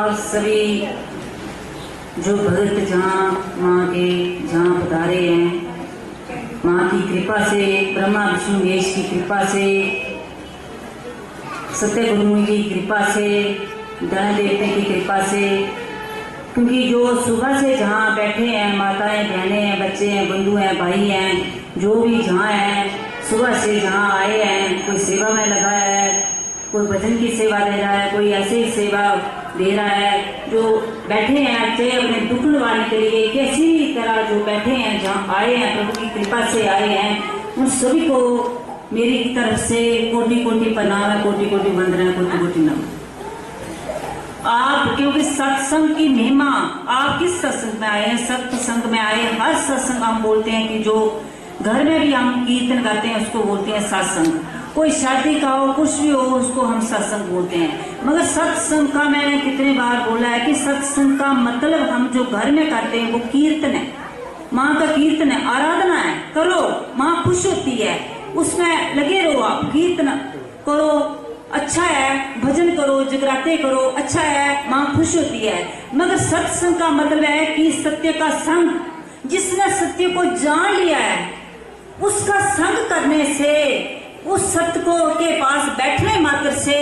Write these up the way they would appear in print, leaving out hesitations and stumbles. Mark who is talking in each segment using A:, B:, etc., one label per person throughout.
A: आप सभी जो भक्त जहाँ माँ के जहाँ पधारे हैं, माँ की कृपा से, ब्रह्मा विष्णु महेश की कृपा से, सत्य गुरु की कृपा से, दान देवते की कृपा से, क्योंकि जो सुबह से जहाँ बैठे हैं, माताएं बहनें हैं, बच्चे हैं, बंधु हैं, भाई हैं, जो भी जहाँ हैं, सुबह से जहाँ आए हैं, कोई सेवा में लगा है, कोई भजन की सेवा दे रहा है, कोई ऐसे ही सेवा दे रहा है, जो बैठे हैं चाहे अपने दुख निवारने के लिए, कैसी भी तरह जो बैठे हैं जहाँ आए हैं, प्रभु की कृपा से आए हैं, उन सभी को मेरी तरफ से कोटि कोटि प्रणाम है, कोटि कोटि वंदना, कोटि कोटि नमन। आप क्योंकि सत्संग की महिमा, आप किस सत्संग में आए हैं? सत्संग में आए। हर सत्संग हम बोलते हैं कि जो घर में भी हम कीर्तन गाते हैं उसको बोलते हैं सत्संग। कोई शादी का हो, कुछ भी हो, उसको हम सत्संग बोलते हैं। मगर सत्संग का मैंने कितने बार बोला है कि सत्संग का मतलब हम जो घर में करते हैं वो कीर्तन है, माँ का कीर्तन है, आराधना है। करो, माँ खुश होती है, उसमें लगे रहो, आप कीर्तन करो, अच्छा है, भजन करो, जगराते करो, अच्छा है, माँ खुश होती है। मगर सत्संग का मतलब है कि सत्य का संग, जिसने सत्य को जान लिया है उसका संग करने से, उस सत्य को के पास बैठने मात्र से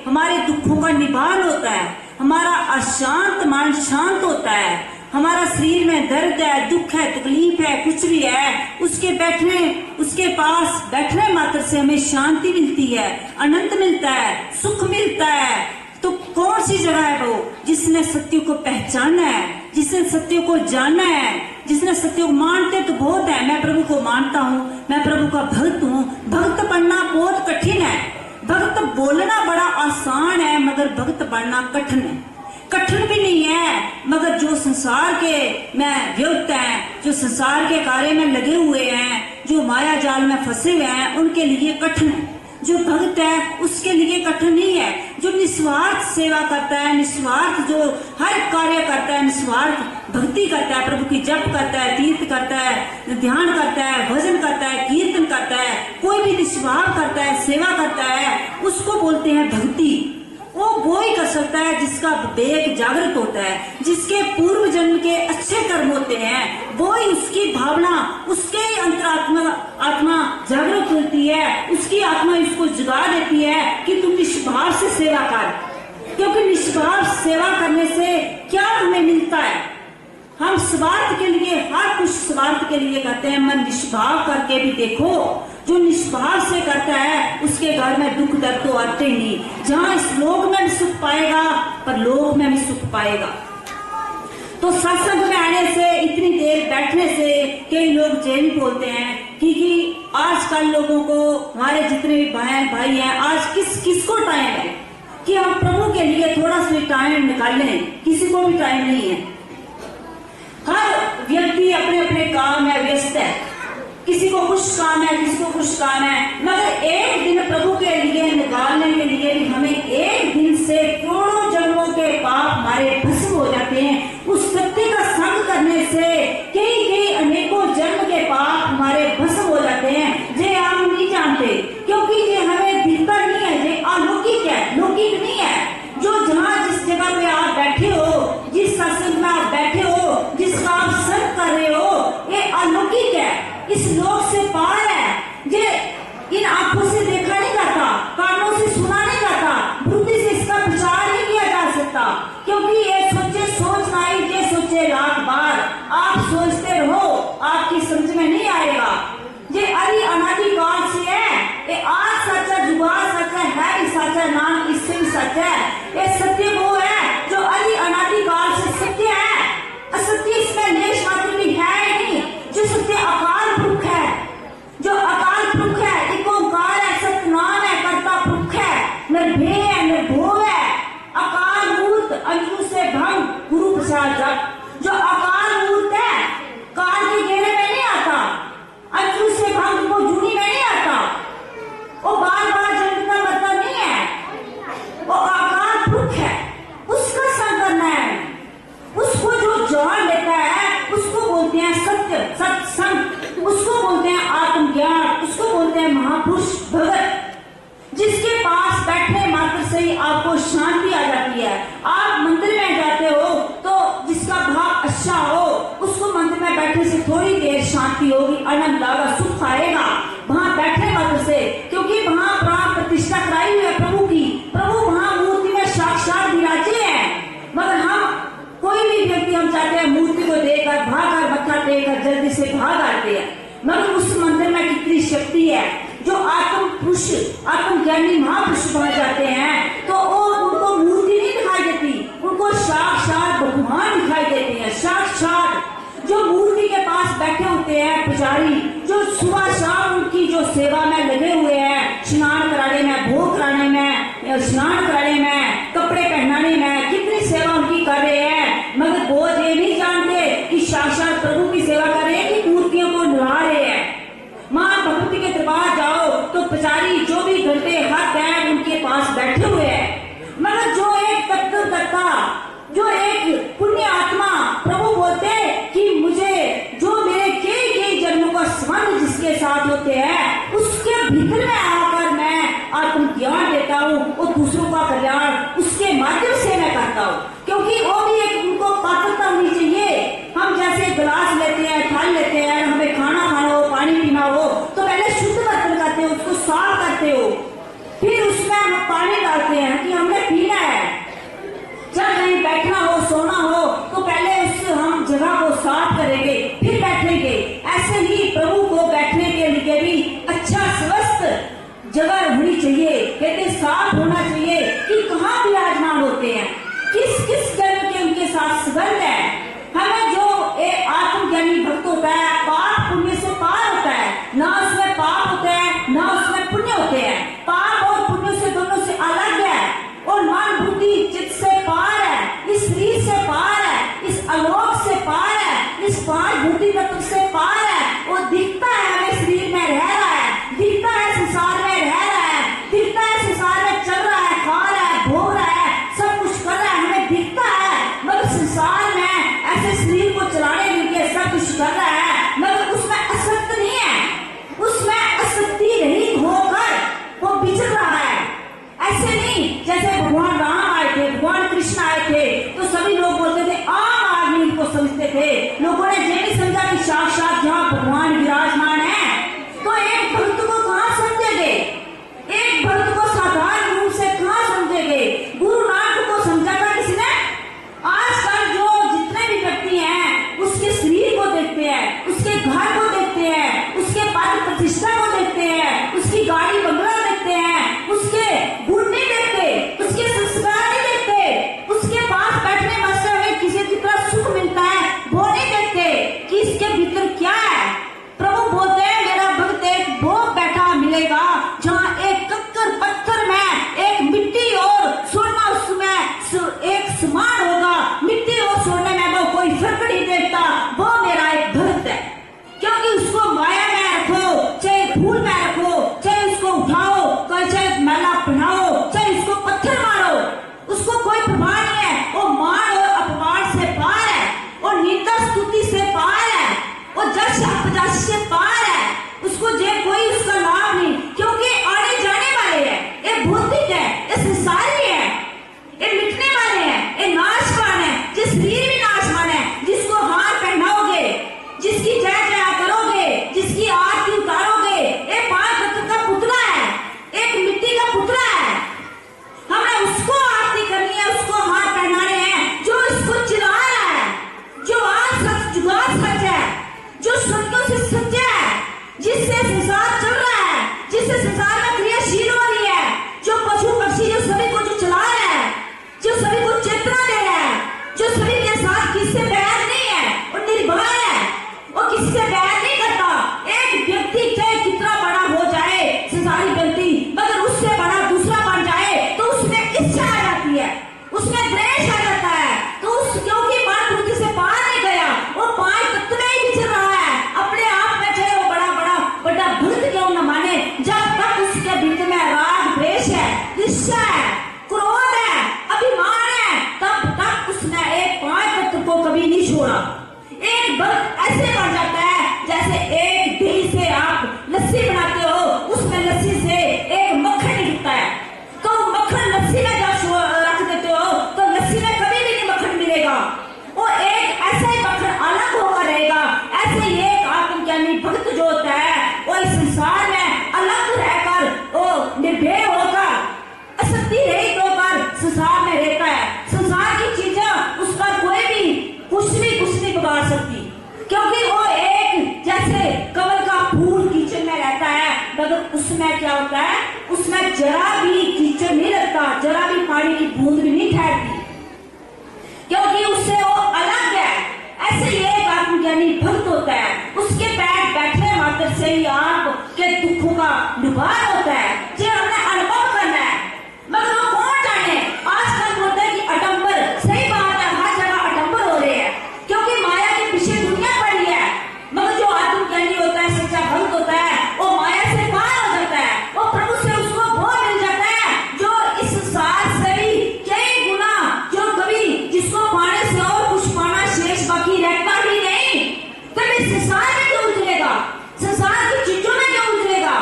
A: हमारे दुखों का निवारण होता है, हमारा अशांत मन शांत होता है, हमारा शरीर में दर्द है, दुख है, तकलीफ है, कुछ भी है, उसके पास बैठने मात्र से हमें शांति मिलती है, आनंद मिलता है, सुख मिलता है। तो कौन सी जगह है वो? जिसने सत्य को पहचाना है, जिसने सत्य को जाना है, जिसने सत्य को मानते तो बहुत है, मैं प्रभु को मानता हूँ, मैं प्रभु का भक्त हूँ। भक्त बनना बहुत कठिन है, भक्त बोलना बड़ा आसान है, मगर भक्त बनना कठिन है। कठिन भी नहीं है, मगर जो संसार के में व्यक्त हैं, जो संसार के कार्य में लगे हुए हैं, जो माया जाल में फंसे हुए हैं, उनके लिए कठिन है। जो भक्त है उसके लिए कठिन नहीं है। जो निस्वार्थ सेवा करता है, निस्वार्थ जो हर कार्य करता है, निस्वार्थ भक्ति करता है, प्रभु की जप करता है, तीर्थ करता है, ध्यान करता है, भजन करता है, कीर्तन करता है, कोई भी निस्वार्थ करता है, सेवा करता है, उसको बोलते हैं भक्ति। वो ही कर सकता है जिसका विवेक जागृत होता है, जिसके पूर्व जन्म के अच्छे कर्म होते हैं, वो ही उसकी भावना, उसके आत्मा जागृत होती है, उसकी आत्मा इसको जगा देती है कि तुम निष्भाव से सेवा कर। क्योंकि निष्भाव सेवा करने से क्या हमें मिलता है? हम स्वार्थ के लिए, हर कुछ स्वार्थ के लिए करते हैं, मन निष्भाव करके भी देखो, जो निष्भाव से करता है उसके घर में दुख दर्द तो आते ही नहीं। जहाँ इस लोक में भी सुख पाएगा, पर लोक में भी सुख पाएगा। तो सत्संग में आने से, इतनी देर बैठने से कई लोग ये भी बोलते हैं कि आजकल लोगों को, हमारे जितने भी बहन भाई हैं, आज किसको टाइम है कि हम प्रभु के लिए थोड़ा सा टाइम निकाल लें? किसी को भी टाइम नहीं है। हर व्यक्ति अपने अपने काम में व्यस्त है, किसी को कुछ काम है, किसी को कुछ काम है, मगर एक दिन प्रभु के लिए निकालने के लिए भी हमें एक दिन से करोड़ों जन्मों के पाप हमारे भस्म हो जाते हैं। उस सत्य का संग करने से कई अनेकों जन्म के पाप हमारे भस्म हो जाते हैं। ये हम नहीं जानते, क्योंकि ये हमें दिखता नहीं है, ये अलौकिक है, लौकिक नहीं है। जो जहाँ जिस जगह पे आप बैठे हो, जिस सत्संग में आप बैठे हो, जिसका आप संग कर रहे हो, ये अलौकिक है, इस लोक से पार है। ये इन आंखों से देखा नहीं जाता, कानों से सुना नहीं जाता, बुद्धि से इसका विचार नहीं किया जा सकता, क्योंकि ये सोचे सोच आई, ये सोचे लाख बार, आप सोचते रहो, आपकी समझ में नहीं आएगा। ये अरि अनादि काल से है, ये आज सच है, जुगाड़ सच है भी सच है, नाम इससे भी सच है। ये सत्य वो है जो अरि अनादि काल से सत्य है, असत्य इसमें लेश मात्र भी है ही नहीं। जो सत्य अकाल पुरुष है, जो अकाल पुरुष है, एक ओंकार है, सतनाम है, कर्ता पुरुष है, निर्भय है, निर्भो है, अकाल मूर्त, अंजू से भंग, गुरु प्रसाद जप। जो अकाल मूर्त है, काल के घेरे में नहीं आता, अंजू से भंग वो जूनी में नहीं आता, वो बार बार जन्मता मरता नहीं है, वो अकाल पुरुष है, उसका संग करना है। उसको जो जान लेता है उसको बोलते हैं सत्य, सत्संग, उसको बोलते हैं आत्मज्ञान, उसको बोलते हैं महापुरुष भगत, जिसके पास बैठने मात्र से ही आपको शांति आ जाती है। आप मंदिर में आनंद आएगा, सुख आएगा वहां बैठे मात्र से, क्योंकि वहां प्राण प्रतिष्ठा कराई हुई है प्रभु की। प्रभु वहां मूर्ति में साक्षात विराजे हैं। मगर हम कोई भी व्यक्ति हम चाहते हैं मूर्ति को देखकर भागकर मत्था टेककर जल्दी से भाग आते हैं। मगर उस मंदिर में कितनी शक्ति है। जो आत्म पुरुष आत्मज्ञानी महापुरुष बन जाते हैं तो उनको मूर्ति नहीं दिखाई देती, उनको साक्षात भगवान दिखाई देते हैं। साक्षात जो मूर्ति के पास बैठे होते हैं पुजारी, जो सुबह शाम उनकी जो सेवा में लगे हुए हैं, स्नान कराने में, भोग कराने में, स्नान कराने में, कपड़े पहनाने में, कितनी सेवा उनकी कर रहे हैं। मगर वो ये नहीं जानते कि साक्षात प्रभु की सेवा कर रहे हैं कि मूर्तियों को निभा रहे हैं। मां भगवती के दरबार जाओ तो पुजारी 24 घंटे हर टाइम उनके पास बैठे हुए हैं। मगर जो एक तत्वदत्ता, जो एक पुण्य आत्मा, प्रभु बोलते कि मुझे जो मेरे कई जन्मों का संबंध जिसके साथ होते हैं उसके भीतर में आकर मैं आत्मज्ञान देता हूँ और दूसरों का कल्याण उसके माध्यम से मैं करता हूँ। क्योंकि वो भी एक उनको पात्रता होनी चाहिए। हम जैसे गिलास लेते हैं, थाल लेते हैं, हमें खाना खाना हो, पानी पीना हो तो पहले शुद्ध बर्तन करते हो, उसको साफ करते हो, फिर उसमें हम पानी डालते हैं कि हमने पीना है। जब कहीं बैठना हो, सोना हो तो पहले उस हम जगह को साफ करेंगे फिर बैठेंगे। ऐसे ही प्रभु को बैठने के लिए भी अच्छा स्वस्थ जगह होनी चाहिए, कहते साफ होना चाहिए कि कहाँ विराजमान होते हैं, किस किस जन्म के उनके साथ संबंध है। हमें जो आत्मज्ञानी भक्त होता है पाप पुण्य से पार होता है, ना उसमें पाप होते हैं ना उसमें पुण्य होते हैं। पाप और पुण्य से दोनों से अलग है और मन बुद्धि चित्त से पार है, इस शरीर से पार है, इस आलोक से पार है, इस पांच भूति तत्व से पार है। वो दिखता है हमें शरीर में रह रहा है, दिखता है संसार में रह रहा है, दिखता है संसार में चल रहा है, खा रहा है, भोग रहा है, सब कुछ कर रहा है, हमें दिखता है। मगर संसार में ऐसे शरीर को चलाने के लिए सब कुछ कर रहा है, मगर उसमें असत्य नहीं है, उसमें असक्ति रहित होकर वो विचर रहा है। ऐसे नहीं जैसे भगवान राम आए थे, भगवान कृष्ण आए थे तो सभी लोग बोलते थे, आम आदमी इनको समझते थे। लोगों ने ये नहीं समझा कि साक्षात जहाँ भगवान विराजमान है। तो एक भक्त को कहाँ समझेंगे, एक भक्त को साधारण रूप से कहाँ समझेंगे। गुरु नानक को समझा था किसने? आजकल जो जितने भी व्यक्ति हैं उसके शरीर को देखते हैं, उसके घर को देखते हैं, उसके पद प्रतिष्ठा को देखते हैं, उसकी गाड़ी बंगला देखते हैं, उसके गुण नहीं देखते, उसके संस्कार नहीं देखते, उसके पास बैठने से हमें किसी की तरह सुख मिलता है वो नहीं देखते कि इसके भीतर क्या है। प्रभु बोलते हैं मेरा भक्त एक भोग बैठा मिलेगा जहाँ एक कक्कर पत्थर में एक मिट्टी और सोना उसमें एक समान होगा, मिट्टी और सोने में वो कोई फर्क नहीं देखता, वो मेरा एक भक्त है। क्योंकि उसको माया में रखो, चाहे धूल में रखो, चाहे उसको उठाओ, चाहे मैला पहनाओ, चाहे उसको पत्थर मारो, उसको कोई प्रभाव नहीं है। वो मान और अपमान से पार है, और निंदा स्तुति से पार है, और जश अपजश से पार है। उसको जे कोई उसका लाभ नहीं, क्योंकि आने जाने वाले हैं, ये भौतिक है, ये संसारी है, ये मिटने वाले हैं, ये नाशवान है। जिस शरीर भी नाशवान है, जिसको हार पहनाओगे, जिसकी जय जय करोगे, जिसकी आरती उतारोगे, ये पांच तत्व का पुतला है, एक मिट्टी का पुतला है। हमने उसको आरती करनी है, उसको हार पहनाने हैं जो इसको चिल्ला रहा है, जो आज सच जुगाड़ सच है, जो सत्यों से सच्चा है, जिससे संसार चल रहा है, जिससे संसार में क्रियाशील हो रही है, जो पशु पक्षी जो सभी को जो चला रहा है, जो सभी को चेतना दे रहा है, जो सभी के साथ ज्ञानी भक्त होता है, उसके पैर बैठने मात्र से ही आपके दुखों का निवारण होता है, जो हमने अनुभव करना है। मगर वो कौन जाने, आजकल बोलते हैं कि अडंबर, सही बात है, हर जगह अडंबर हो रहे हैं क्योंकि माया के पीछे दुनिया पड़ी है। मगर जो आत्मज्ञानी होता है, सच्चा भक्त होता है, वो माया से पार हो जाता है, वो प्रभु से उसको वो मिल जाता है जो इस संसार से भी कई गुना, जो कभी जिसको पाने से और कुछ पाना शेष बाकी रहता ही नहीं। कभी संसार में क्यों उतरेगा, संसार की चीजों में क्यों उतरेगा,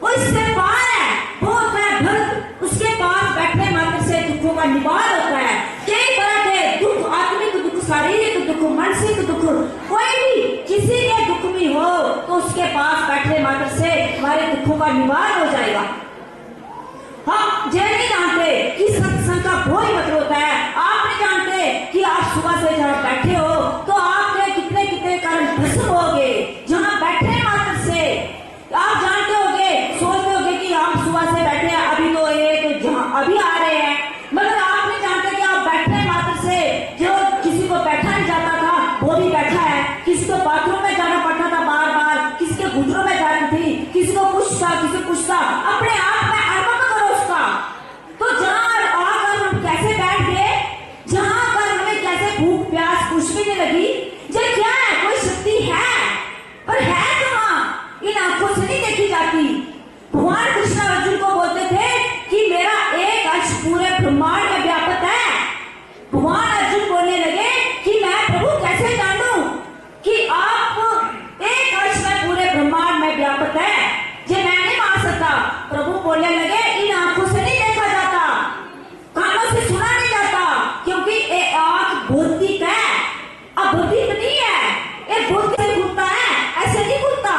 A: वो इससे पार है, वो होता है भक्त। उसके पास बैठने मात्र से दुखों का निवारण होता है। कई तरह के दुख, आत्मिक दुख, शारीरिक दुख, मानसिक दुख, कोई भी किसी के दुख भी हो तो उसके पास बैठने मात्र से हमारे दुखों का निवारण हो जाएगा। हम ये नहीं जानते कि सत्संग का कोई मतलब होता है। आप नहीं जानते कि आप सुबह से जहाँ बैठे हो तो आपके कितने कितने कर्म भस्म हो गए जहाँ बैठने मात्र से। आप जानते होगे, सोचते होगे कि हम सुबह से बैठे हैं, अभी तो एक जहाँ अभी आ रहे हैं, मगर आप नहीं जानते कि आप बैठने मात्र से जो किसी को बैठा नहीं जाता था वो भी बैठा है, किसी को बाथरूम में जाना पड़ता था बार बार, किसी के घुटनों में जाती थी, किसी को कुछ था, किसी को कुछ था, अपने आप में अनुभव करो उसका। तो जहाँ आकर हम कैसे बैठ गए, जहाँ पर हमें कैसे भूख प्यास कुछ भी नहीं लगी, ये क्या है, कोई शक्ति है पर है कहाँ, इन आंखों से नहीं देखी जाती। भगवान कृष्ण अर्जुन को बोलते थे कि मेरा एक अंश पूरे ब्रह्मांड में व्याप्त है। भगवान अर्जुन बोलने लगे कि मैं प्रभु कैसे जानूं कि आप एक अंश में पूरे ब्रह्मांड में व्याप्त है, ये मैं नहीं मान सकता। प्रभु बोलने लगे इन आंखों से नहीं देखा जाता, कानों से सुना नहीं जाता, क्योंकि ये आंख भौतिक है, अभौतिक नहीं है। ये भौतिक से खुलता है, ऐसे नहीं खुलता।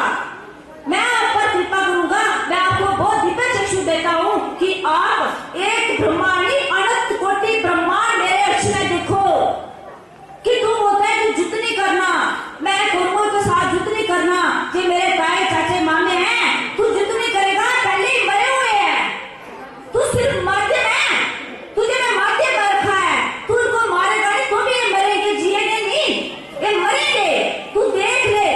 A: मैं आप पर कृपा करूंगा, मैं आपको बहुत दिव्य चक्षु देता हूँ कि आप एक ब्रह्मांडी अनंत कोटि ब्रह्मांड मेरे अंश में देखो। कि तुम होता है कि जितनी करना, मैं गुरुओं के साथ जितनी करना, कि मेरे ताए चाचे मामे हैं, तू जितनी करेगा पहले ही मरे हुए हैं, तू सिर्फ माध्यम है, तुझे मैं माध्यम में रखा है, तू इनको मारेगा नहीं तो भी ये मरेंगे, जिएंगे नहीं, ये मरेंगे। तू देख ले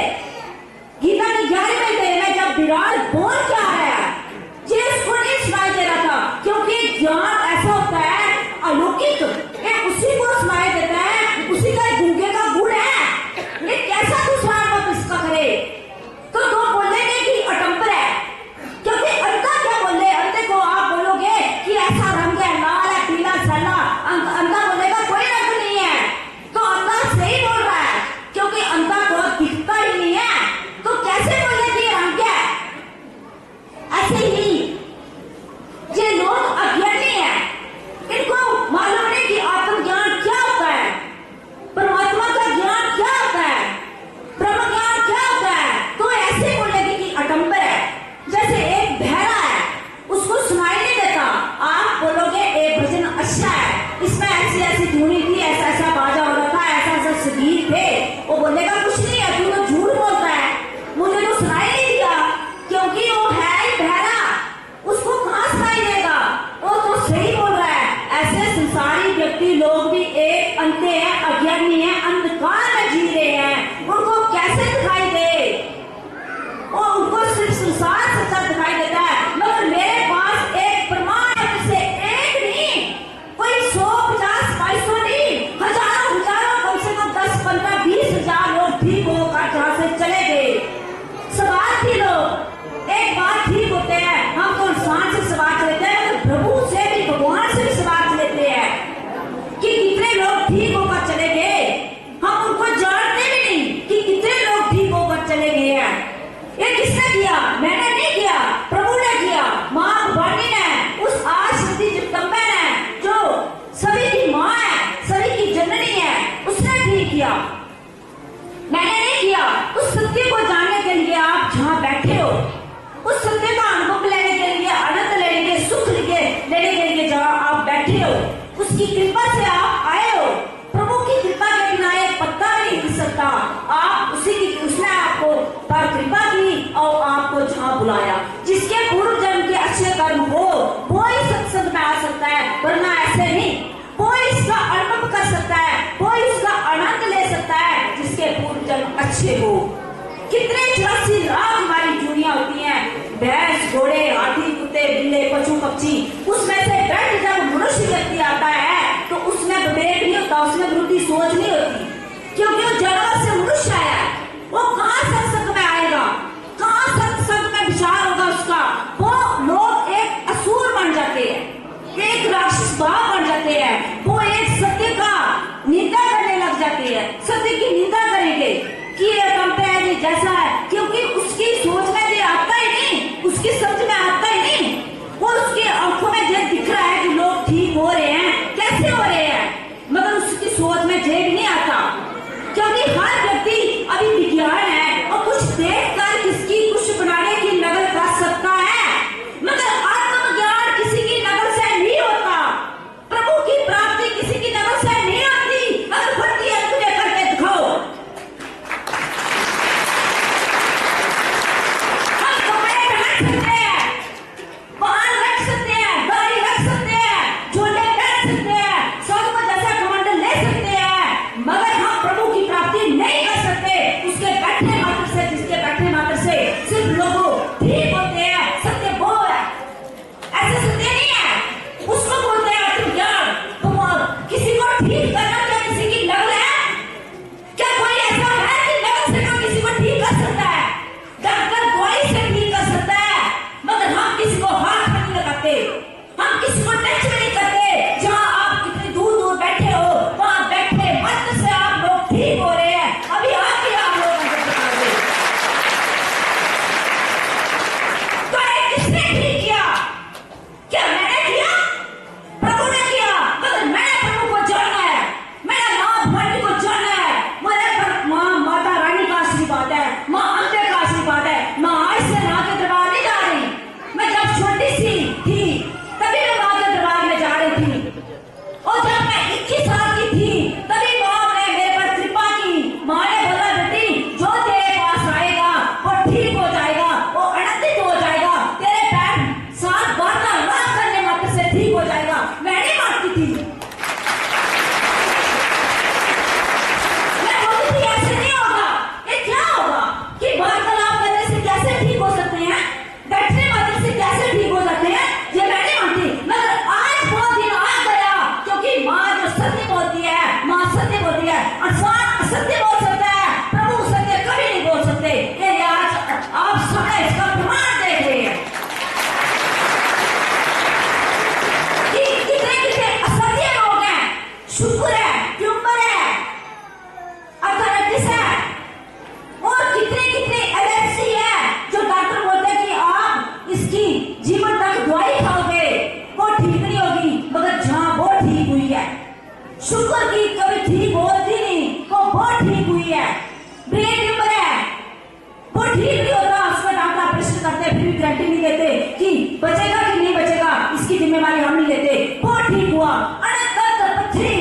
A: गीता की 11वीं अध्याय में जब विराट बोल क्या है, जिसको नहीं सुनाई दे रहा था, क्योंकि ज्ञान ऐसा होता है अलौकिक, ये उसी को सुनाई देता है, उसी का गूंगे का गुण है। ये कैसा दूसरा मत इसका करे, तो दो बोलेंगे कि अटंबर है, क्योंकि अंधा क्या बोले, अंधे को आप बोलोगे कि ऐसा रंग है, लाल है, पीला, सला, अंधा बोलेगा कोई रंग नहीं है, तो अंधा सही बोल रहा है, क्योंकि अंधा को दिखता ही नहीं है, तो कैसे बोले कि ये रंग है। ऐसे ही ये लोग अज्ञानी है, इनको मालूम नहीं कि आत्मज्ञान क्या होता है, परमात्मा का ज्ञान क्या होता है, ब्रह्म ज्ञान क्या होता है, तो ऐसे बोलेगी कि अडंबर है। जैसे एक बहरा है, उसको सुनाई नहीं देता, आप बोलोगे एक भजन अच्छा है, इसमें ऐसी ऐसी धुनी थी, ऐसा ऐसा बाजा हो रहा था, ऐसा ऐसा संगीत थे, वो बोलेगा कुछ नहीं है, तू तो झूठ बोलता है, मुझे तो सुनाई नहीं दिया, क्योंकि वो है ही बहरा, उसको कहाँ सुनाई देगा, वो तो सही बोल रहा है। ऐसे संसारी व्यक्ति लोग भी एक अंधे हैं, अज्ञानी हैं, अंधकार में जी रहे हैं, उनको कैसे दिखाई दे, और उनको सिर्फ संसार सच्चा दिखाई देता है, मगर मेरे पास एक प्रमाण से एक नहीं, कोई 100, 50, 500 नहीं, भैंस, घोड़े, हाथी, कुत्ते, बिल्ले, पशु, पक्षी, उसमें से बैठ जब मनुष्य व्यक्ति आता है तो उसमें विवेक नहीं होता, उसमें बुद्धि सोच नहीं होती, क्योंकि वो जानवर से मनुष्य आया है। वो कहाँ सत्संग में आएगा, कहाँ सत्संग में विचार होगा उसका। वो लोग एक असुर बन जाते हैं, एक राक्षस भाव बन जाते हैं, वो एक सत्य का निंदा करने लग जाते हैं, सत्य की निंदा करेंगे कि ये कमता है, ये जैसा है, क्योंकि उसकी सोच में ये आता ही नहीं, उसकी समझ में आता ही नहीं। वो उसकी आंखों में ये दिख रहा है कि लोग ठीक हो रहे हैं, कैसे हो रहे हैं, मगर उसकी सोच में ये भी नहीं आता, क्योंकि हर व्यक्ति अभी विज्ञान है और कुछ देख कर किसकी कुछ बनाने की नकल कर सकता है, मगर आत्मज्ञान किसी की नकल से नहीं होता, प्रभु की प्राप्ति किसी की नकल से नहीं आती। अगर भक्ति है तुझे करके दिखाओ। हम कपड़े पहन सकते हैं, वाहन रख सकते हैं, गाड़ी रख सकते हैं, झोले पहन सकते हैं, स्वर्ग में जैसा कमंडल ले सकते हैं, मगर हम प्रभु की प्राप्ति नहीं कर सकते। उसके बैठने मात्र से, जिसके बैठने मात्र से सिर्फ लोगों ठीक होते हैं, सत्य वो है, ऐसे सत्य नहीं है, उसको बोलते हैं आत्मज्ञान। तुम किसी को ठीक करना क्या किसी की नकल है? क्या कोई ऐसा है कि नकल से कोई किसी को ठीक कर सकता है? डॉक्टर दवाई से ठीक कर सकता है, मगर हम किसी को हाथ में नहीं लगाते, हम किसी को टच में नहीं करते। जहाँ आप कितनी दूर दूर बैठे हो वहां बैठे मंत्र से आप लोग ठीक हो रहे हैं। अभी आके आप लोग तो किसने ठीक किया? क्या मैंने किया? प्रभु ने किया, मगर मैंने प्रभु को जानना है, मैंने माँ भवानी को जानना है, मेरे माँ माता रानी का आशीर्वाद है, माँ अंबे का आशीर्वाद है। माँ आज से माँ के दरबार नहीं जा रही, मैं जब छोटी सी थी तभी मैं माँ के दरबार में जा रही थी, और जब मैं 21 साल की थी तभी माँ ने मेरे पर कृपा की। माँ ने बोला बेटी जो तेरे पास आएगा वो ठीक हो जाएगा, वो आनंदित हो जाएगा, तेरे पैर साथ बारना लाख करने मात्र से ठीक हो जाएगा। मैं नहीं मानती थी, मैं बोलती थी ऐसे नहीं होगा, ये क्या होगा कि वार्तालाप करने से कैसे ठीक हो सकते हैं, बैठने मात्र से कैसे ठीक हो सकते हैं, ये मैं नहीं मानती। मगर आज वो दिन आ गया, क्योंकि माँ जो सत्य बोलती है, माँ सत्य बोलती है, इंसान असत्य बोल सकता है, प्रभु सत्य कभी नहीं बोल सकते। ये आज आप सब इसका प्रमाण देख रहे हैं कि कितने कितने असत्य लोग हैं। शुक्र है, ट्यूमर है, अर्थराइटिस है, और कितने कितने एलर्जी है, जो डॉक्टर बोलते हैं कि आप इसकी जीवन तक दवाई खाओगे वो ठीक नहीं होगी, मगर जहां वो ठीक हुई है, शुक्र की कभी ठीक होती नहीं, वो ठीक हुई है। ब्रेन ट्यूमर है, वो ठीक नहीं होता, उसका डॉक्टर ऑपरेशन करते हैं, फिर भी गारंटी नहीं देते कि बचेगा कि नहीं बचेगा, इसकी जिम्मेवारी हम नहीं लेते। वो ठीक हुआ। अनंत पथरी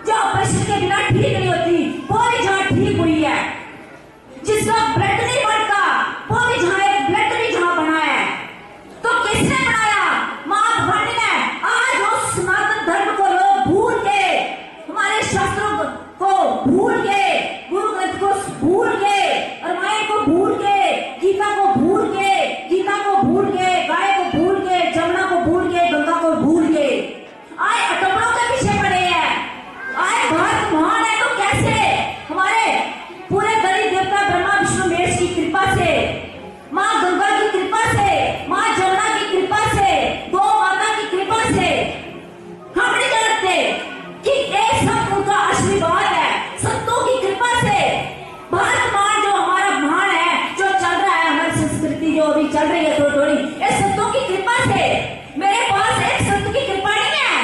A: जो ऑपरेशन के बिना ठीक नहीं होती, वो भी जहाँ ठीक हुई है, जिसका ब्लड नहीं बढ़ता, वो भी जहाँ एक ब्लड भी जहाँ बना है, तो किसने बनाया? माँ भवानी ने। आज उस सनातन धर्म को लोग भूल के, हमारे शास्त्रों को भूल के, गुरु ग्रंथ को भूल के, रामायण को भूल के, गीता को भूल के, गीता को भूल के, गाय को भूल के, जमुना को भूल के, गंगा को भूल के आए अटपड़ों के पीछे पड़े हैं। आए भारत महान है तो कैसे? हमारे पूरे गणित देवता ब्रह्मा विष्णु महेश की कृपा से, माँ गंगा की कृपा से, माँ जमुना की कृपा से, गौ माता की कृपा से हम नहीं जानते कि एक सब उनका आशीर्वाद है, संतों की कृपा से। भारत महान जो हमारा महान है, जो चल रहा है, हमारी संस्कृति जो अभी चल रही है थोड़ी थोड़ी, ये संतों की कृपा से। मेरे पास एक संत की कृपा नहीं है,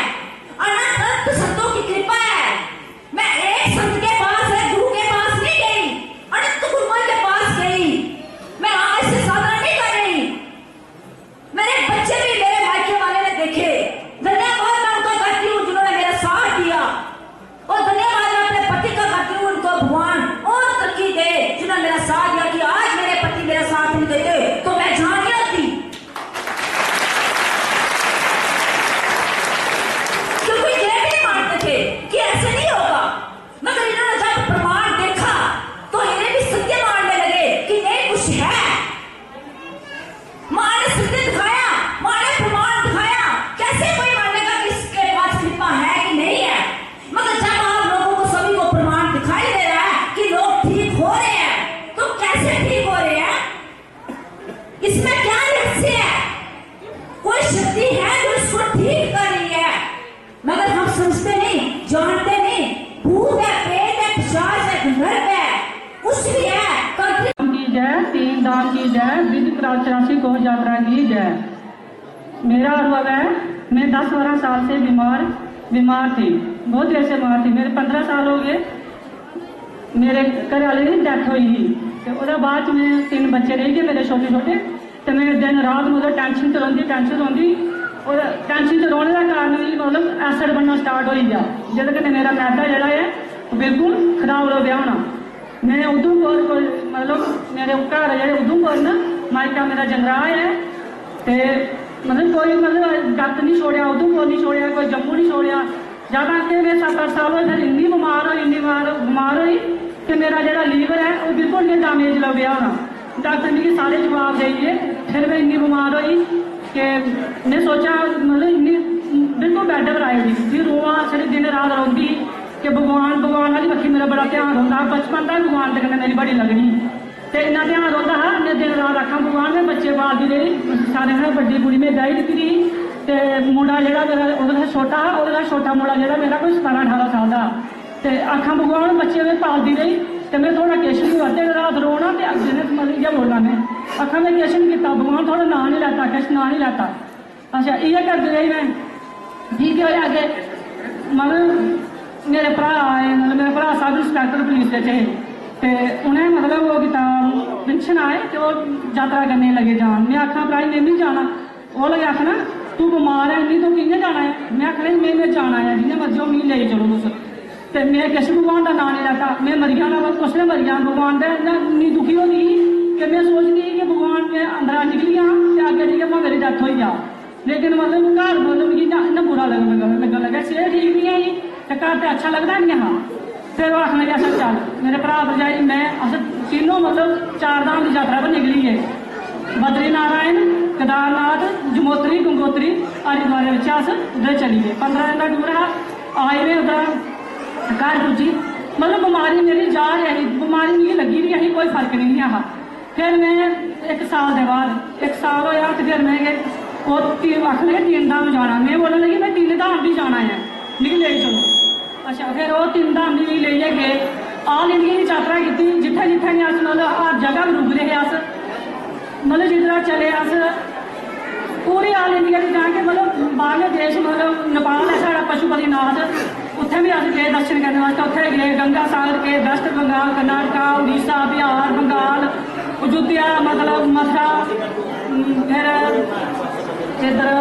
A: अनंत संतों की कृपा है। मैं एक संत के पास है, गुरु के पास नहीं गई, अनंत गुरुओं के पास गई। मैं आज से साधना नहीं कर रही,
B: 1984 को यात्रा की जय। मेरा अनुभव है, मैं 10-12 साल से बीमार थी, बहुत देर से बीमार थी। मेरे 15 साल हो गए मेरे घर वाले की डैथ हुई ही, तो बाद में 3 बच्चे रह गए मेरे छोटे छोटे। तो मैं दिन रात मतलब टेंशन तो रोंदी और टेंशन तो रोने का कारण भी मतलब एसिड बनना स्टार्ट हो गया, जिद कन्नै मेरा मैदा जोड़ा है बिल्कुल खराब हो गया होना। मैं उधमपुर मतलब मेरे घर जो उधमपुर न मायका मेरा जंगराह है, तो मतलब कोई मतलब गत नहीं छोड़िया, उधमपुर नहीं छोड़िया, कोई जम्मू नहीं छोड़िया। ज़्यादा कि मैं 7-8 साल हुए फिर इन्नी बीमार हुई कि मेरा जो लीवर है वो बिल्कुल नहीं डैमेज लग गया होना। डॉक्टर ने सारे जवाब देइए, फिर मैं इन्नी बीमार हुई कि मैं सोचा मतलब इन्नी बिल्कुल बैड पर आई थी। फिर रोआ सिर्फ दिन रात रोंदी कि भगवान वाली बक्खी मेरा बड़ा ध्यान होंदा, बचपन का भगवान के कन्नै मेरी बड़ी लगनी, तो इन्ना ध्यान होंदा हा। मैं दिन रात आखा भगवान मैं बच्चे पालती रही, सारे ने बड़ी कुड़ी में ब्याही दित्ती दी, तो मुंडा जो मेरा छोटा हा, वो छोटा मुंडा जो मेरा कोई 17-18 साल का, तो आखा भगवान बच्चे में पालती रही। तो मैं थोड़ा किश नहीं करते रात रोना, तो दिन मतलब इयै बोलना मैं आखा मैं किश नहीं किया, भगवान थोड़ा ना नहीं लैता, किश ना नहीं लैता। अच्छा इयै करती रही मैं। ठीक है अगे मतलब मेरे भरा आए, मतलब मेरे भरा सब इंस्पैक्टर पुलिस के थे, तो उन्हें मतलब वो किया पेंशन आए तो वो यात्रा करने लगे जान। मैं आखा भरा मैं नहीं जाना, वो लगे आखना तू बीमार है नहीं तो कि'यां जाना है। मैं आखना मैं जाना है जिन्हें मर्जी हो मिगी ले चलो तुस। तो मैं किस भगवान का नाम नहीं लैता, मैं मरी जाना कुछ ने मरी जाना। भगवान का इन्नी दुखी होती कि मैं सोचती कि भगवान मैं अंदर निकली हाँ तो अगे ठीक है मेरी डेथ हो जा। लेकिन मतलब घर मतलब मिगी इन्ना बुरा लगन लगा, सेहत ठीक नहीं है जी, तो घर तो अच्छा लगता नहीं हाँ। फिर वो आखन लगे अच्छा चल मेरे भरा भरजाई मैं अस तीनों मतलब 4 धाम की यात्रा पर निकली है, बद्री नारायण, केदारनाथ, जमोत्री, गंगोत्री, हरिद्वार अस उधर चलिए। 15 दिन का टूर है। आए में उधर घर पुजी, मतलब बीमारी मेरी जा रही, बीमारी मिगी लगी भी अही कोई फर्क नहीं है। फिर मैं 1 साल के बाद 1 साल होया तो फिर मैं आखन लगे 3 धाम जाना। मैं बोलन लगी मैं 3 धाम भी जाना है, मिगी ले चलो। अच्छा फिर वो 3 धाम भी लेइयै गए। ऑल इंडिया की यात्रा की, जिथे जिथे ने अस मतलब हर जगह रुकते हैं अस, मतलब जिधर चले अस पूरी ऑल इंडिया की जाके मतलब बाहरले देश मतलब नेपाल है साढ़ा पशुपतिनाथ, उत्थे भी अस गए दर्शन करने वास्ते। उत्थे गए गंगा सागर के, वेस्ट बंगाल, कर्नाटका, उड़ीसा, बिहार, बंगाल, अयोध्या मतलब मथुरा, फिर इधर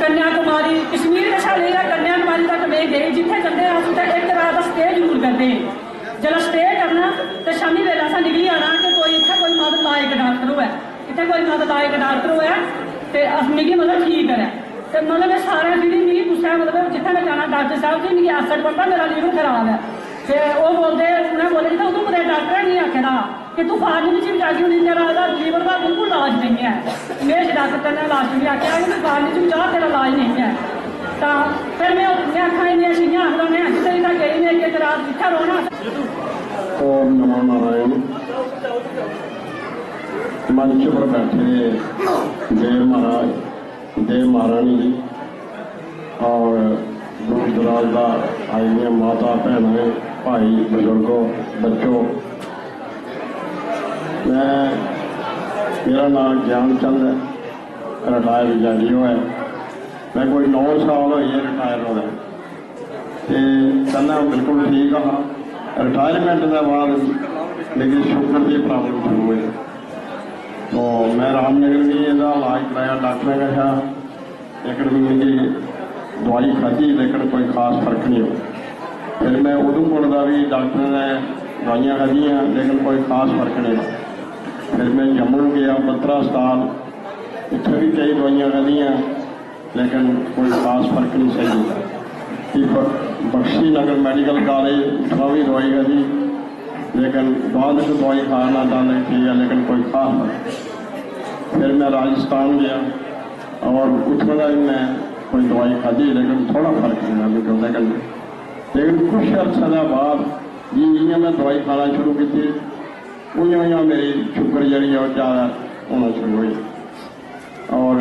B: कन्याकुमारी, कश्मीर कशा लेकर कन्याकुमारी तक मैं गई। जिथे चलते अस उत्थे 1 रात का स्टे जरूर करते हैं। जब स्टे करना तो शामी वेले अस निकली आना कि कोई इत्थे कोई मदद लायक डॉक्टर होवे, इत्थे कोई मदद लायक डॉक्टर होवे तो मिगी मतलब ठीक करे। तो मतलब मैं सारा दिन मिगी पुछया मतलब जिथे मैं जाना डॉक्टर साहब जी मिगी एसिड बनता, मेरा लीवर खराब है। तो वो बोलते उन्हें बोले तो उधमपुर डॉक्टर नहीं आखेदा कि तू फार्मेसी में जाके उन्हें तेरा लीवर का बिल्कुल इलाज नहीं है। मेरे डॉक्टर ने लास्ट में आख्या कि फार्मेसी में जा तेरा इलाज नहीं है। तो फिर मैं आखा इन्नियां चीज़ां आखदा मैं जिथे जिथे गई मैं 1 रात जिथे रोना।
C: ओम नमो नारायण। मंच पर बैठे जय महाराज, जय महारानी जी और दूर दराज का आई हुई माता भैन, भाई, बुजुर्गों, बच्चों। मेरा नाम ज्ञानचंद है, रिटायर जैडी है। मैं कोई 9 साल हुई है रिटायर हो गया, तो पहला बिल्कुल ठीक हाँ। रिटायरमेंट के बाद मेरी शुगर की प्रॉब्लम शुरू हुई, तो मैं रामनगर भी इसका इलाज कराया डॉक्टर ने कहा, लेकिन मेरी दवाई खाधी लेकिन कोई खास फर्क नहीं हो। फिर मैं उधमपुर का भी डॉक्टर ने दवाइयाँ खाधियाँ लेकिन कोई खास फर्क नहीं हो। फिर मैं जम्मू गया बत्रा अस्पताल, इतने भी कई दवाइयाँ खाधियाँ लेकिन कोई खास फर्क नहीं सही। बख्शी नगर मेडिकल कॉलेज उठा भी दवाई खाधी लेकिन बाद में दवाई खाना डालने ठीक है लेकिन कोई खास फर्क। फिर मैं राजस्थान गया और उत्तर का भी मैं कोई दवाई खाधी लेकिन थोड़ा फर्क नहीं लगा लेकिन कुछ अर्सा के बाद जी मैं दवाई खाना शुरू की उं मेरी शुगर जी ज़्यादा होना शुरू हुई और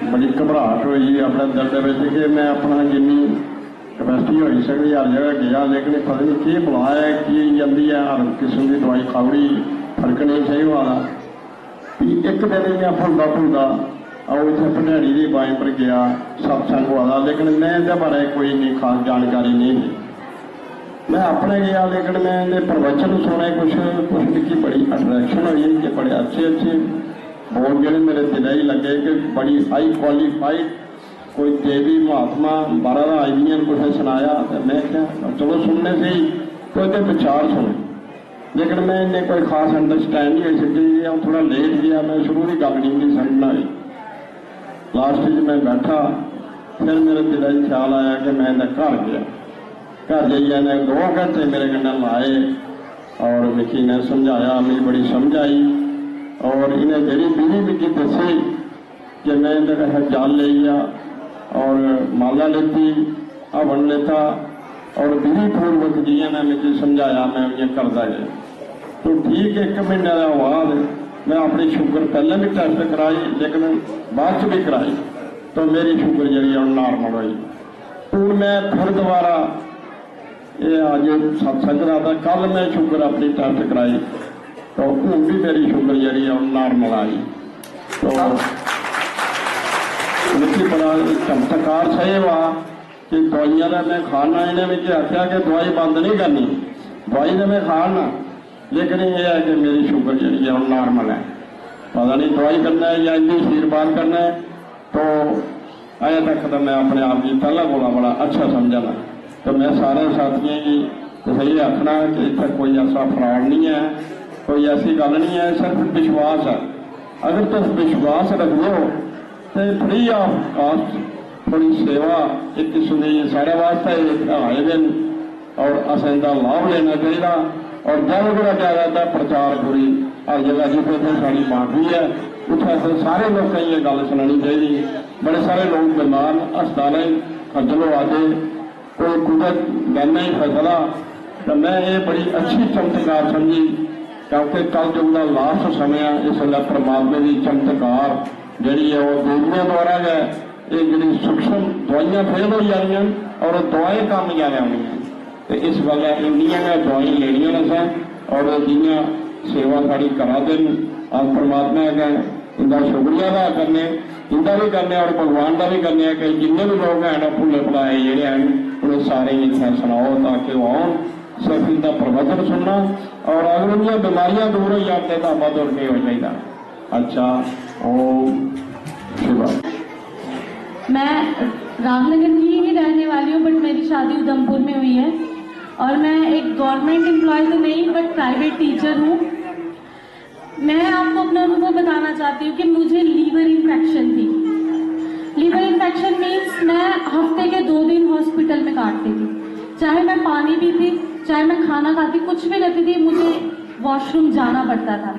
C: बड़ी घबराहट हुई अपने दिल के मैं अपना जिनी कैपेसिटी हो सकती हर जगह गया लेकिन पता नहीं कि बुलाया की जाती है, हर किस्म की दवाई खावड़ी फर्क नहीं सही हुआ। भी एक दिन ही मैं भुलदा भुलदा और इतने भंडारी की बाई पर गया सत्संग वाला, लेकिन मैं इहदे बारे कोई नहीं खास जानकारी नहीं थी। मैं अपने गया, लेकिन मैं इहदे प्रवचन सुने, कुछ की बड़ी अट्रैक्शन हुई कि बड़े अच्छे बोल जोड़े मेरे दिल ही लगे कि बड़ी हाई क्वालीफाइड कोई देवी महात्मा 12 आईडियन कुछ सुनाया। तो मैं क्या चलो सुनने से ही कोई विचार सुने, लेकिन मैं इन्हें कोई खास अंडरस्टैंड नहीं हो सकी। थोड़ा लेट गया, मैं शुरू की गल नहीं समझना आई। लास्ट मैं बैठा, फिर मेरे दिल में ख्याल आया कि मैं घर गया। घर जाइए ने 2 घंटे मेरे कन्ने लाए और मिकी ने समझाया, मेरी बड़ी समझ आई। और इन्हें जी बीवी मिकी दसी कि मैं इन्हें जल ले लिया और माला लेती, हवन लेता और विधि पूर्वक जी ने मुझे समझाया, मैं ये करता गया। तो ठीक 1 महीने के बाद मैं अपनी शुगर पहले भी टेस्ट कराई, लेकिन बाद भी कराई, तो मेरी शुगर जी नॉर्मल हुई। तो मैं फिर दोबारा ये अज सत्संग रहा, कल मैं शुगर अपनी टेस्ट कराई, तो हूँ भी मेरी शुगर जी नॉर्मल आई। तो मुझे बड़ा चमत्कार सही हुआ कि दवाइयां का मैं खाना, इन्हें मुझे आख्या कि दवाई बंद नहीं करनी, दवाई तो मैं खाना, लेकिन ये है कि मेरी शुगर जी नॉर्मल है। पता नहीं दवाई करना है या इनकी आशीर्वाद करना है। तो अजे तक तो मैं अपने आप की पहला बोला बड़ा अच्छा समझना। तो मैं सारे साथियों की सही आखना कि इतना कोई ऐसा फ्रॉड नहीं है, कोई ऐसी गल नहीं है, सिर्फ विश्वास है। अगर तुम विश्वास रख लो तो फ्री ऑफ कास्ट थोड़ी सेवा एक किस्म की साढ़े वास्ते आए दिन, और असें इनका लाभ लेना चाहिए। और जब बड़ा ज्यादा प्रचार पूरी हर जगह जितने साड़ी माफी है, उत्थे सारे लोगों को ये गल सुनानी चाहिए। बड़े सारे लोग बीमार अस्पताल खज्जल हो आते, कोई कुदरत गहना ही फैसला। तो मैं ये बड़ी अच्छी चमत्कार समझी, क्योंकि कल युग का लास्ट समय है। इस वे परमात्मा की चमत्कार जी है वो देवियों द्वारा है। ये जी सूक्ष्म दवाइयां फेल हो जा रही और दवाएं काम जा रही हैं। तो इस गल इंडिया ने दवाई लेनिया ने सन, और जिन्हें सेवा साड़ी करा देन आज परमात्मा है इनका शुक्रिया अदा करने, इनका भी करने और भगवान का भी करने कि जिन्ने भी लोग हैं भुले भुलाए जोड़े हैं उन्हें सारे इतना सुनाओ, ताकि वो आन सिर्फ इनका प्रवचन सुनना और अगर उनकी बीमारियां दूर हो जाते तो आप दूर नहीं हो जाएगा। अच्छा, ओम शिवा।
D: मैं रामनगर की ही रहने वाली हूँ, बट मेरी शादी उधमपुर में हुई है और मैं एक गवर्नमेंट एम्प्लॉय तो नहीं बट प्राइवेट टीचर हूँ। मैं आपको अपना अनुभव बताना चाहती हूँ कि मुझे लीवर इन्फेक्शन थी। लीवर इन्फेक्शन मीन्स मैं हफ्ते के 2 दिन हॉस्पिटल में काटती थी, चाहे मैं पानी पीती, चाहे मैं खाना खाती, कुछ भी करती थी, मुझे वॉशरूम जाना पड़ता था।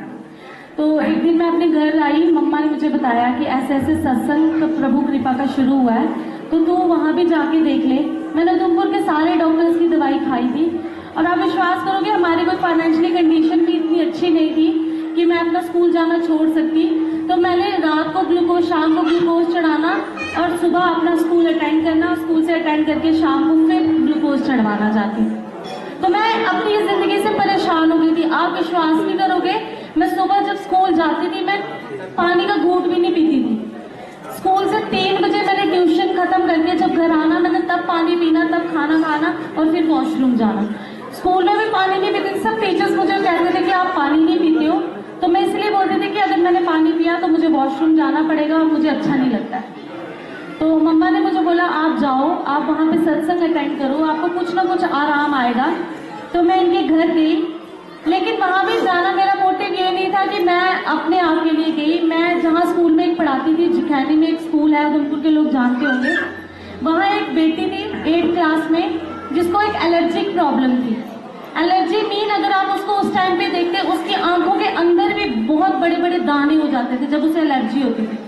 D: तो एक दिन मैं अपने घर आई, मम्मा ने मुझे बताया कि ऐसे ऐसे सत्संग प्रभु कृपा का शुरू हुआ है, तो तू वहाँ भी जाके देख ले। मैंने उधमपुर के सारे डॉक्टर्स की दवाई खाई थी और आप विश्वास करोगे हमारी कोई फाइनेंशियली कंडीशन भी इतनी अच्छी नहीं थी कि मैं अपना स्कूल जाना छोड़ सकती। तो मैंने रात को ग्लूकोज, शाम को ग्लूकोज चढ़ाना और सुबह अपना स्कूल अटेंड करना, स्कूल से अटेंड करके शाम को फिर ग्लूकोज चढ़वाना जाती। तो मैं अपनी जिंदगी से परेशान हो गई थी। आप विश्वास नहीं करोगे, मैं सुबह जब स्कूल जाती थी मैं पानी का घूंट भी नहीं पीती थी। स्कूल से 3 बजे मैंने ट्यूशन खत्म करके जब घर आना, मैंने तब पानी पीना, तब खाना खाना और फिर वॉशरूम जाना। स्कूल में भी पानी नहीं पीती थी। सब टीचर्स मुझे कहते थे कि आप पानी नहीं पीते हो, तो मैं इसलिए बोलती थी कि अगर मैंने पानी पिया तो मुझे वॉशरूम जाना पड़ेगा और मुझे अच्छा नहीं लगता है। तो मम्मा ने मुझे बोला आप जाओ, आप वहाँ पे सत्संग अटेंड करो, आपको कुछ ना कुछ आराम आएगा। तो मैं इनके घर गई, लेकिन वहाँ भी जाना मेरा मोटिव ये नहीं था कि मैं अपने आप के लिए गई। मैं जहाँ स्कूल में एक पढ़ाती थी, जिखैनी में एक स्कूल है, उधमपुर के लोग जानते होंगे, वहाँ एक बेटी थी 8th क्लास में जिसको एक एलर्जिक प्रॉब्लम थी। एलर्जी मीन अगर आप उसको उस टाइम पे देखते, उसकी आंखों के अंदर भी बहुत बड़े बड़े दाने हो जाते थे जब उसे एलर्जी होती थी।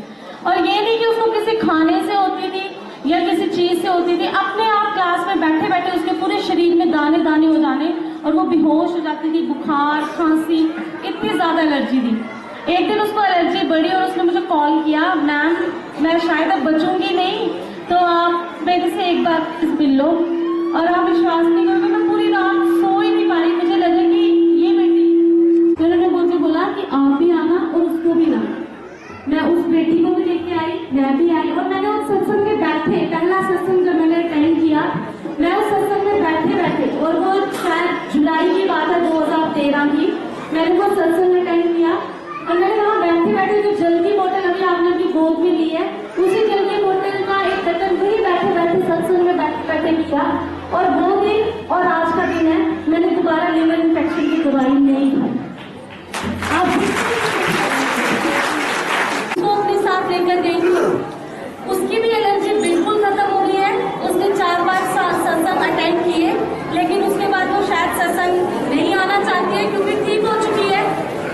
D: और ये नहीं कि उसको किसी खाने से होती थी या किसी चीज से होती थी, अपने आप क्लास में बैठे बैठे उसके पूरे शरीर में दाने दाने हो जाने और वो बेहोश हो जाती थी, बुखार, खांसी, इतनी ज्यादा एलर्जी थी। एक दिन उसको एलर्जी बढ़ी और उसने मुझे कॉल किया, मैम मैं शायद अब बचूंगी नहीं, तो आप मेरे से एक बार मिल लो। और आप विश्वास नहीं करोगे, मैं पूरी रात सो ही नहीं पा रही। मुझे लगा कि ये बेटी, फिर उन्होंने मुझे बोला कि आप भी आना और उसको भी लाना। 2013 की। मैंने वो सत्संग अटेंड किया और मैंने वहाँ बैठे बैठे जो जल की बोतल अभी आपने अपनी गोद में ली है, उसी जल की बोतल का एक ढक्कन वही बैठे बैठे सत्संग में बैठे बैठे किया। और वो दिन और आज का दिन है, मैंने दोबारा लिवर इन्फेक्शन की दवाई नहीं खाई। अब वो अपने साथ लेकर गई थी, उसकी भी एलर्जी बिल्कुल खत्म हो गई है। उसने 4-5 सत्संग अटेंड किए, लेकिन उसके बाद वो शायद सत्संग नहीं आना चाहती है क्योंकि ठीक हो चुकी है।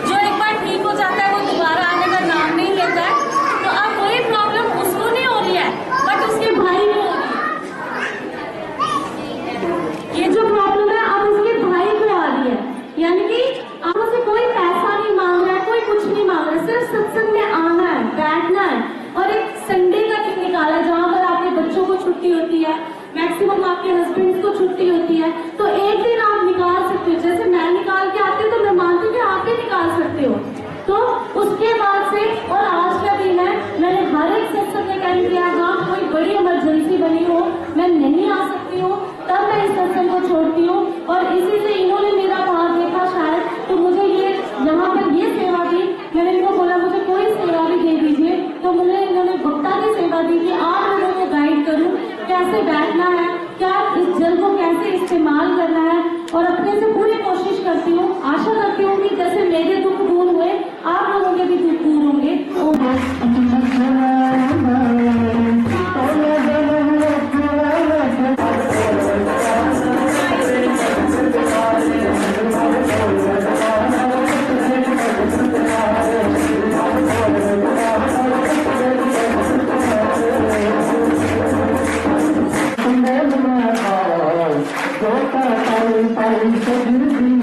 D: जो एक बार ठीक हो जाता है वो दोबारा आने का नाम नहीं लेता है। तो अब वही प्रॉब्लम उसको नहीं हो रही है बट उसके भाई को हो रही है। ये जो प्रॉब्लम है अब उसके भाई को आ रही है, यानी कि आप से कोई पैसा नहीं मांग रहा है, कोई कुछ नहीं मांग रहा है, सिर्फ सत्संग में आना है, बैठना है और एक संडे का दिन निकाला जहाँ पर आपके बच्चों को छुट्टी होती है, मैक्सिमम आपके हस्बैंड को छुट्टी होती है, तो एक दिन आप निकाल सकते हो। जैसे मैं निकाल के आती हूँ तो मैं मानती हूँ कि आप भी निकाल सकते हो। तो उसके बाद से और आज का दिन है, मैंने हर एक सत्संग में टाइम दिया। हाँ, कोई बड़ी इमरजेंसी बनी हो, मैं नहीं आ सकती हूँ, तब मैं इस सत्संग को छोड़ती हूँ। और इसी से इन्होंने मेरा भाव देखा शायद, तो मुझे ये यहाँ पर ये सेवा दी। मैंने इनको बोला मुझे कोई सेवा भी दे दीजिए, तो मुझे इन्होंने भक्ता की सेवा दी कि आप लोगों को गाइड करूँ कैसे बैठना है, क्या इस जल को कैसे इस्तेमाल करना है, और अपने से पूरी कोशिश करती हूँ। आशा करती हूँ कि जैसे मेरे दुख दूर हुए आप लोगों के भी दुख दूर होंगे।
E: Thank you.